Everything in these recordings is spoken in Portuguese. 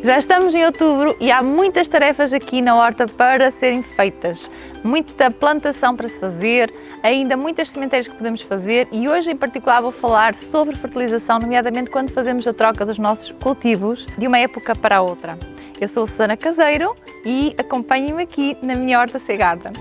Já estamos em outubro e há muitas tarefas aqui na horta para serem feitas. Muita plantação para se fazer, ainda muitas sementeiras que podemos fazer e hoje em particular vou falar sobre fertilização, nomeadamente quando fazemos a troca dos nossos cultivos de uma época para a outra. Eu sou a Susana Caseiro e acompanhem-me aqui na minha horta Seagarden.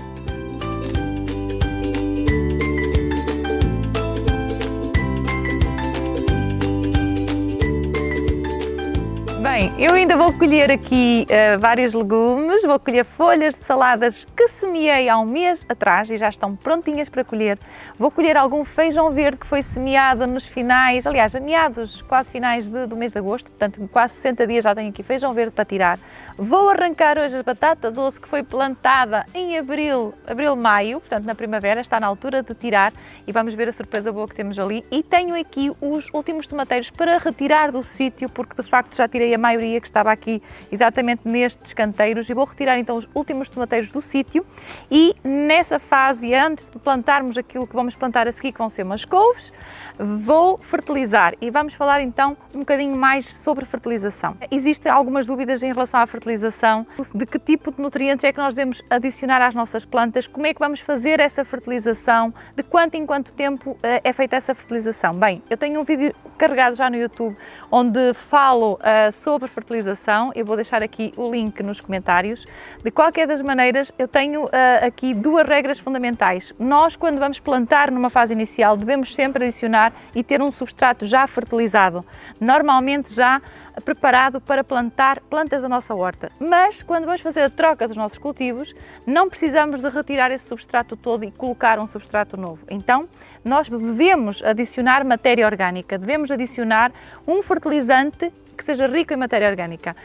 Bem, eu ainda vou colher aqui vários legumes, vou colher folhas de saladas que semeei há um mês atrás e já estão prontinhas para colher. Vou colher algum feijão verde que foi semeado nos finais, aliás, meados, quase finais do mês de agosto, portanto quase 60 dias já tenho aqui feijão verde para tirar. Vou arrancar hoje a batata doce que foi plantada em abril, maio, portanto na primavera, está na altura de tirar e vamos ver a surpresa boa que temos ali. E tenho aqui os últimos tomateiros para retirar do sítio, porque de facto já tirei a maioria que estava aqui exatamente nestes canteiros e vou retirar então os últimos tomateiros do sítio e nessa fase, antes de plantarmos aquilo que vamos plantar a seguir, que vão ser umas couves, vou fertilizar e vamos falar então um bocadinho mais sobre fertilização. Existem algumas dúvidas em relação à fertilização, de que tipo de nutrientes é que nós devemos adicionar às nossas plantas, como é que vamos fazer essa fertilização, de quanto em quanto tempo é feita essa fertilização. Bem, eu tenho um vídeo carregado já no YouTube onde falo sobre fertilização, eu vou deixar aqui o link nos comentários. De qualquer das maneiras, eu tenho aqui duas regras fundamentais. Nós, quando vamos plantar numa fase inicial, devemos sempre adicionar e ter um substrato já fertilizado, normalmente já preparado para plantar plantas da nossa horta. Mas, quando vamos fazer a troca dos nossos cultivos, não precisamos de retirar esse substrato todo e colocar um substrato novo. Então, nós devemos adicionar matéria orgânica, devemos adicionar um fertilizante que seja rico em matéria orgânica.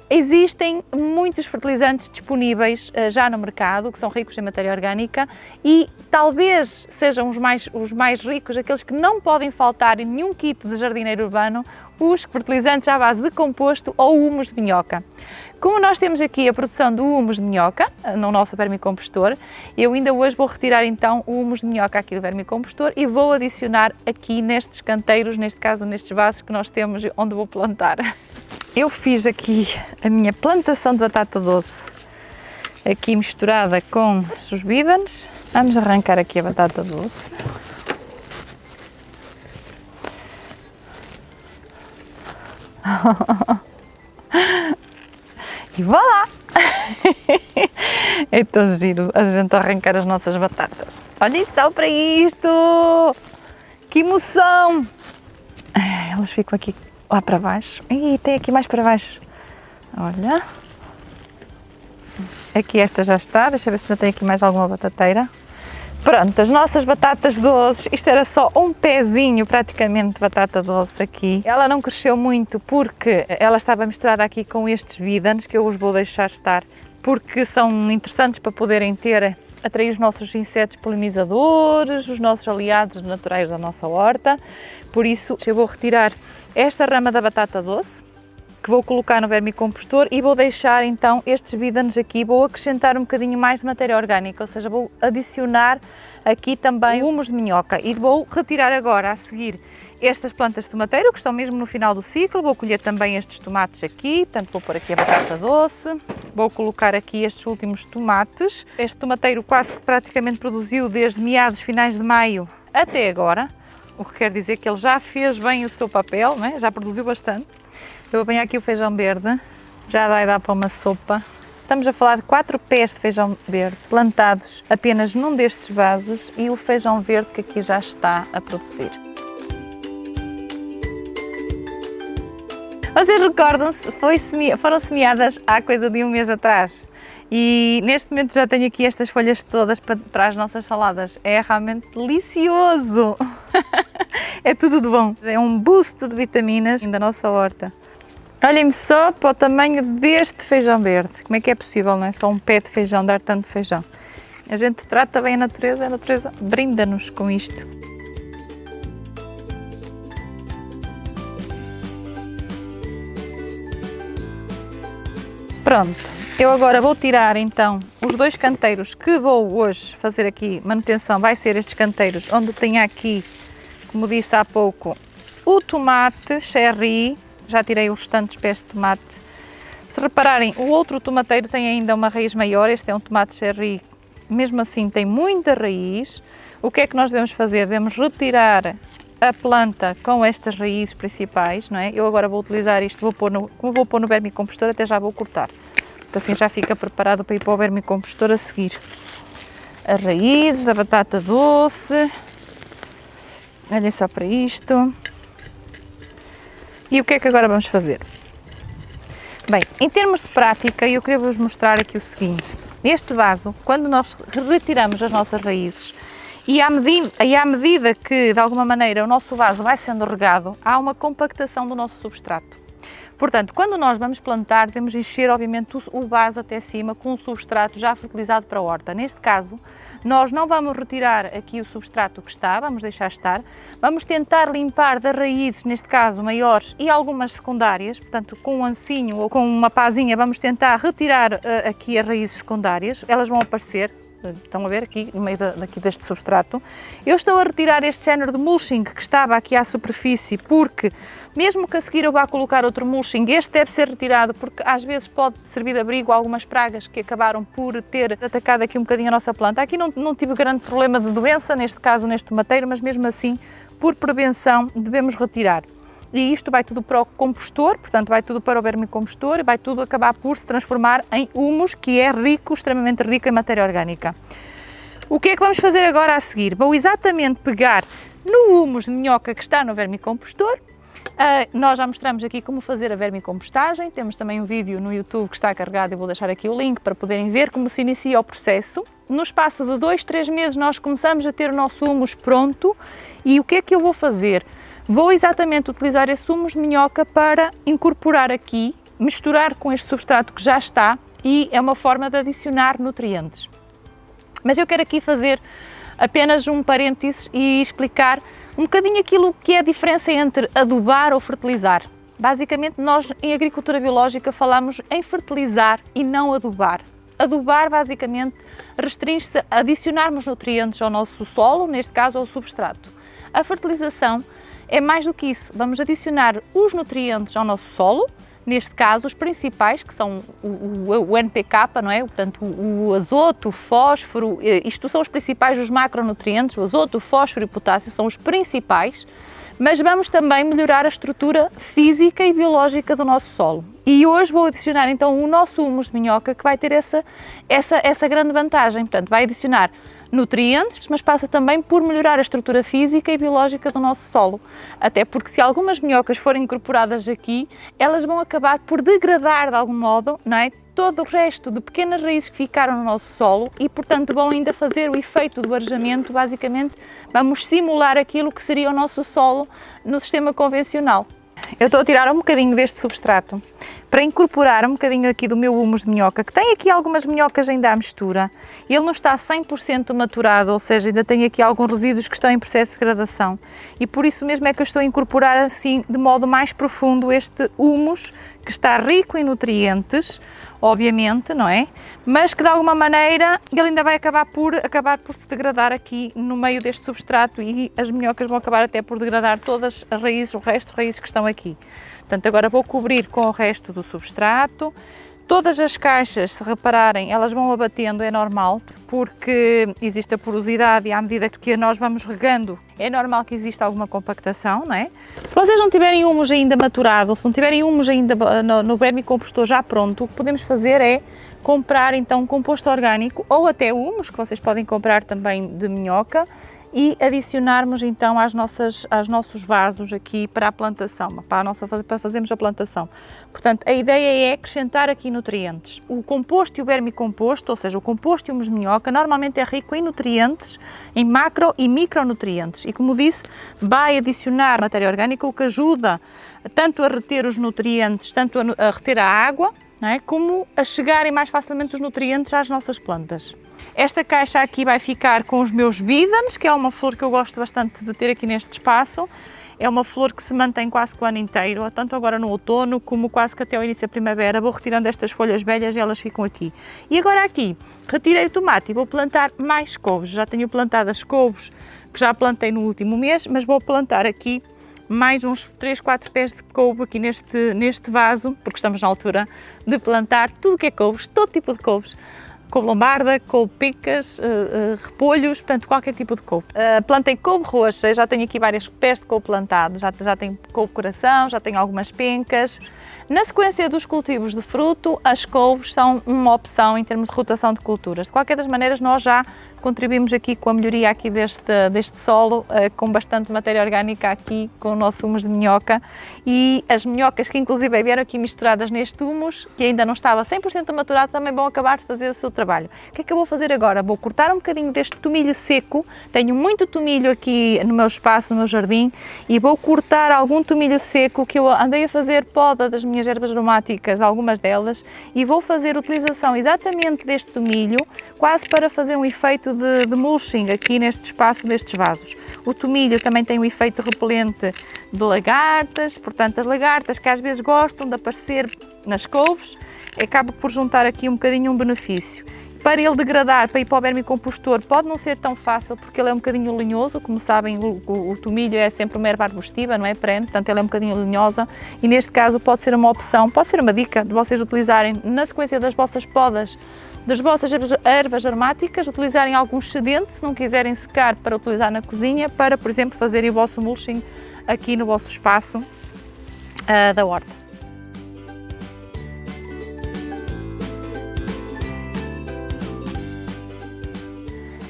Existem muitos fertilizantes disponíveis já no mercado que são ricos em matéria orgânica e talvez sejam os mais ricos, aqueles que não podem faltar em nenhum kit de jardineiro urbano, os fertilizantes à base de composto ou humus de minhoca. Como nós temos aqui a produção do humus de minhoca no nosso vermicompostor, eu ainda hoje vou retirar então o humus de minhoca aqui do vermicompostor e vou adicionar aqui nestes canteiros, neste caso nestes vasos que nós temos onde vou plantar. Eu fiz aqui a minha plantação de batata doce, aqui misturada com os bidons. Vamos arrancar aqui a batata doce. E voilá! É tão giro a gente arrancar as nossas batatas. Olhem só para isto! Que emoção! Elas ficam aqui lá para baixo. E tem aqui mais para baixo. Olha. Aqui esta já está. Deixa eu ver se ainda tem aqui mais alguma batateira. Pronto, as nossas batatas doces, isto era só um pezinho praticamente de batata doce aqui. Ela não cresceu muito porque ela estava misturada aqui com estes bidons, que eu os vou deixar estar, porque são interessantes para poderem atrair os nossos insetos polinizadores, os nossos aliados naturais da nossa horta. Por isso eu vou retirar esta rama da batata doce, que vou colocar no vermicompostor e vou deixar então estes bidons aqui, vou acrescentar um bocadinho mais de matéria orgânica, ou seja, vou adicionar aqui também o humus de minhoca e vou retirar agora a seguir estas plantas de tomateiro que estão mesmo no final do ciclo, vou colher também estes tomates aqui, portanto vou pôr aqui a batata doce, vou colocar aqui estes últimos tomates. Este tomateiro quase que praticamente produziu desde meados, finais de maio até agora, o que quer dizer que ele já fez bem o seu papel, né? Já produziu bastante. Eu vou apanhar aqui o feijão verde, já vai dar para uma sopa. Estamos a falar de 4 pés de feijão verde plantados apenas num destes vasos e o feijão verde que aqui já está a produzir. Vocês recordam-se, foram semeadas há coisa de um mês atrás e neste momento já tenho aqui estas folhas todas para as nossas saladas. É realmente delicioso! É tudo de bom. É um boost de vitaminas da nossa horta. Olhem-me só para o tamanho deste feijão verde. Como é que é possível, não é? Só um pé de feijão dar tanto feijão. A gente trata bem a natureza brinda-nos com isto. Pronto, eu agora vou tirar então os 2 canteiros que vou hoje fazer aqui manutenção. Vai ser estes canteiros onde tenho aqui, como disse há pouco, o tomate cherry. Já tirei os restantes pés de tomate Se repararem, o outro tomateiro tem ainda uma raiz maior, este é um tomate cherry, mesmo assim tem muita raiz. O que é que nós devemos fazer? Devemos retirar a planta com estas raízes principais, não é? Eu agora vou utilizar isto, como vou pôr no vermicompostor, até já vou cortar. Então, assim já fica preparado para ir para o vermicompostor a seguir. As raízes da batata doce. Olhem só para isto. E o que é que agora vamos fazer? Bem, em termos de prática, eu queria vos mostrar aqui o seguinte. Este vaso, quando nós retiramos as nossas raízes, e à medida que, de alguma maneira, o nosso vaso vai sendo regado, há uma compactação do nosso substrato. Portanto, quando nós vamos plantar, devemos encher, obviamente, o vaso até cima com um substrato já fertilizado para a horta. Neste caso, nós não vamos retirar aqui o substrato que está, vamos deixar estar. Vamos tentar limpar das raízes, neste caso, maiores e algumas secundárias. Portanto, com um ancinho ou com uma pazinha, vamos tentar retirar aqui as raízes secundárias. Elas vão aparecer. Estão a ver aqui, no meio daqui deste substrato. Eu estou a retirar este género de mulching que estava aqui à superfície, porque mesmo que a seguir eu vá colocar outro mulching, este deve ser retirado porque às vezes pode servir de abrigo a algumas pragas que acabaram por ter atacado aqui um bocadinho a nossa planta. Aqui não tive grande problema de doença, neste caso neste tomateiro, mas mesmo assim, por prevenção, devemos retirar. E isto vai tudo para o compostor, portanto vai tudo para o vermicompostor e vai tudo acabar por se transformar em humus, que é rico, extremamente rico em matéria orgânica. O que é que vamos fazer agora a seguir? Vou exatamente pegar no humus de minhoca que está no vermicompostor. Nós já mostramos aqui como fazer a vermicompostagem, temos também um vídeo no YouTube que está carregado, eu vou deixar aqui o link para poderem ver como se inicia o processo. No espaço de 2-3 meses nós começamos a ter o nosso humus pronto e o que é que eu vou fazer? Vou exatamente utilizar esse humus de minhoca para incorporar aqui, misturar com este substrato que já está e é uma forma de adicionar nutrientes. Mas eu quero aqui fazer apenas um parênteses e explicar um bocadinho aquilo que é a diferença entre adubar ou fertilizar. Basicamente, nós em agricultura biológica falamos em fertilizar e não adubar. Adubar, basicamente, restringe-se a adicionarmos nutrientes ao nosso solo, neste caso ao substrato. A fertilização é mais do que isso, vamos adicionar os nutrientes ao nosso solo, neste caso os principais, que são o NPK, não é? Portanto, o azoto, o fósforo, isto são os principais, os macronutrientes, o azoto, o fósforo e o potássio são os principais, mas vamos também melhorar a estrutura física e biológica do nosso solo. E hoje vou adicionar então o nosso humus de minhoca, que vai ter essa grande vantagem, portanto vai adicionar nutrientes, mas passa também por melhorar a estrutura física e biológica do nosso solo. Até porque se algumas minhocas forem incorporadas aqui, elas vão acabar por degradar de algum modo, não é? Todo o resto de pequenas raízes que ficaram no nosso solo e, portanto, vão ainda fazer o efeito do arejamento. Basicamente, vamos simular aquilo que seria o nosso solo no sistema convencional. Eu estou a tirar um bocadinho deste substrato para incorporar um bocadinho aqui do meu humus de minhoca, que tem aqui algumas minhocas ainda à mistura. Ele não está 100% maturado, ou seja, ainda tem aqui alguns resíduos que estão em processo de degradação. E por isso mesmo é que eu estou a incorporar assim, de modo mais profundo, este humus, que está rico em nutrientes, obviamente, não é? Mas que de alguma maneira ele ainda vai acabar por se degradar aqui no meio deste substrato e as minhocas vão acabar até por degradar todas as raízes, o resto de raízes que estão aqui. Portanto, agora vou cobrir com o resto do substrato. Todas as caixas, se repararem, elas vão abatendo, é normal, porque existe a porosidade e à medida que nós vamos regando, é normal que exista alguma compactação, não é? Se vocês não tiverem humus ainda maturado, ou se não tiverem humus ainda no vermicompostor já pronto, o que podemos fazer é comprar então um composto orgânico ou até humus, que vocês podem comprar também de minhoca, e adicionarmos então aos nossos vasos aqui para a plantação, para fazermos a plantação. Portanto, a ideia é acrescentar aqui nutrientes. O composto e o vermicomposto, ou seja, o composto e o humus de minhoca, normalmente é rico em nutrientes, em macro e micronutrientes. E como disse, vai adicionar matéria orgânica, o que ajuda tanto a reter os nutrientes, tanto a reter a água, não é? Como a chegarem mais facilmente os nutrientes às nossas plantas. Esta caixa aqui vai ficar com os meus bidens, que é uma flor que eu gosto bastante de ter aqui neste espaço. É uma flor que se mantém quase que o ano inteiro, tanto agora no outono como quase que até ao início da primavera. Vou retirando estas folhas velhas e elas ficam aqui. E agora aqui, retirei o tomate e vou plantar mais couves. Já tenho plantado as couves que já plantei no último mês, mas vou plantar aqui mais uns 3, 4 pés de couve aqui neste vaso, porque estamos na altura de plantar tudo o que é couves, todo tipo de couves. Couve lombarda, couve picas, repolhos, portanto qualquer tipo de couve. Plantei couve roxa, já tenho aqui vários pés de couve plantados, já tenho couve coração, já tenho algumas pencas. Na sequência dos cultivos de fruto, as couves são uma opção em termos de rotação de culturas. De qualquer das maneiras, nós já contribuímos aqui com a melhoria aqui deste solo, com bastante matéria orgânica aqui, com o nosso humus de minhoca, e as minhocas que inclusive vieram aqui misturadas neste humus, que ainda não estava 100% maturado, também vão acabar de fazer o seu trabalho. O que é que eu vou fazer agora? Vou cortar um bocadinho deste tomilho seco, tenho muito tomilho aqui no meu espaço, no meu jardim, e vou cortar algum tomilho seco que eu andei a fazer poda das minhas ervas aromáticas, algumas delas, e vou fazer utilização exatamente deste tomilho, quase para fazer um efeito de mulching aqui neste espaço destes vasos. O tomilho também tem um efeito repelente de lagartas, portanto as lagartas que às vezes gostam de aparecer nas couves, acaba por juntar aqui um bocadinho um benefício. Para ele degradar, para ir para o vermicompostor, pode não ser tão fácil porque ele é um bocadinho linhoso, como sabem o tomilho é sempre uma erva arbustiva, não é perene, portanto ele é um bocadinho linhosa e neste caso pode ser uma opção, pode ser uma dica de vocês utilizarem na sequência das vossas podas das vossas ervas aromáticas, utilizarem algum excedente, se não quiserem secar, para utilizar na cozinha, para, por exemplo, fazerem o vosso mulching aqui no vosso espaço da horta.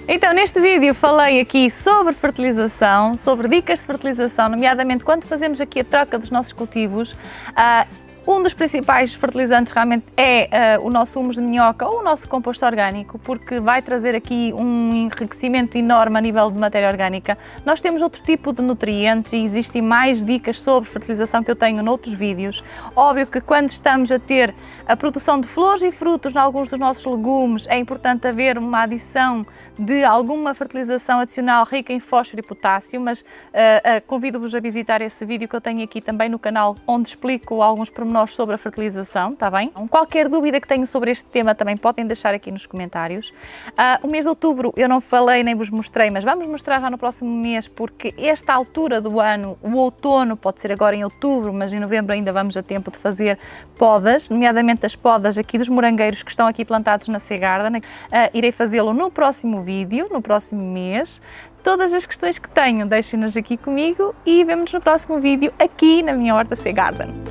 Então, neste vídeo falei aqui sobre fertilização, sobre dicas de fertilização, nomeadamente quando fazemos aqui a troca dos nossos cultivos. Um dos principais fertilizantes realmente é o nosso humus de minhoca ou o nosso composto orgânico, porque vai trazer aqui um enriquecimento enorme a nível de matéria orgânica. Nós temos outro tipo de nutrientes e existem mais dicas sobre fertilização que eu tenho noutros vídeos. Óbvio que quando estamos a ter a produção de flores e frutos em alguns dos nossos legumes, é importante haver uma adição de alguma fertilização adicional rica em fósforo e potássio, mas convido-vos a visitar esse vídeo que eu tenho aqui também no canal, onde explico alguns pormenores sobre a fertilização, está bem? Qualquer dúvida que tenham sobre este tema também podem deixar aqui nos comentários. O mês de outubro eu não falei nem vos mostrei, mas vamos mostrar já no próximo mês, porque esta altura do ano, o outono, pode ser agora em outubro, mas em novembro ainda vamos a tempo de fazer podas, nomeadamente as podas aqui dos morangueiros que estão aqui plantados na Seagarden. Irei fazê-lo no próximo vídeo, no próximo mês. Todas as questões que tenham, deixem-nas aqui comigo e vemo-nos no próximo vídeo aqui na minha horta Seagarden.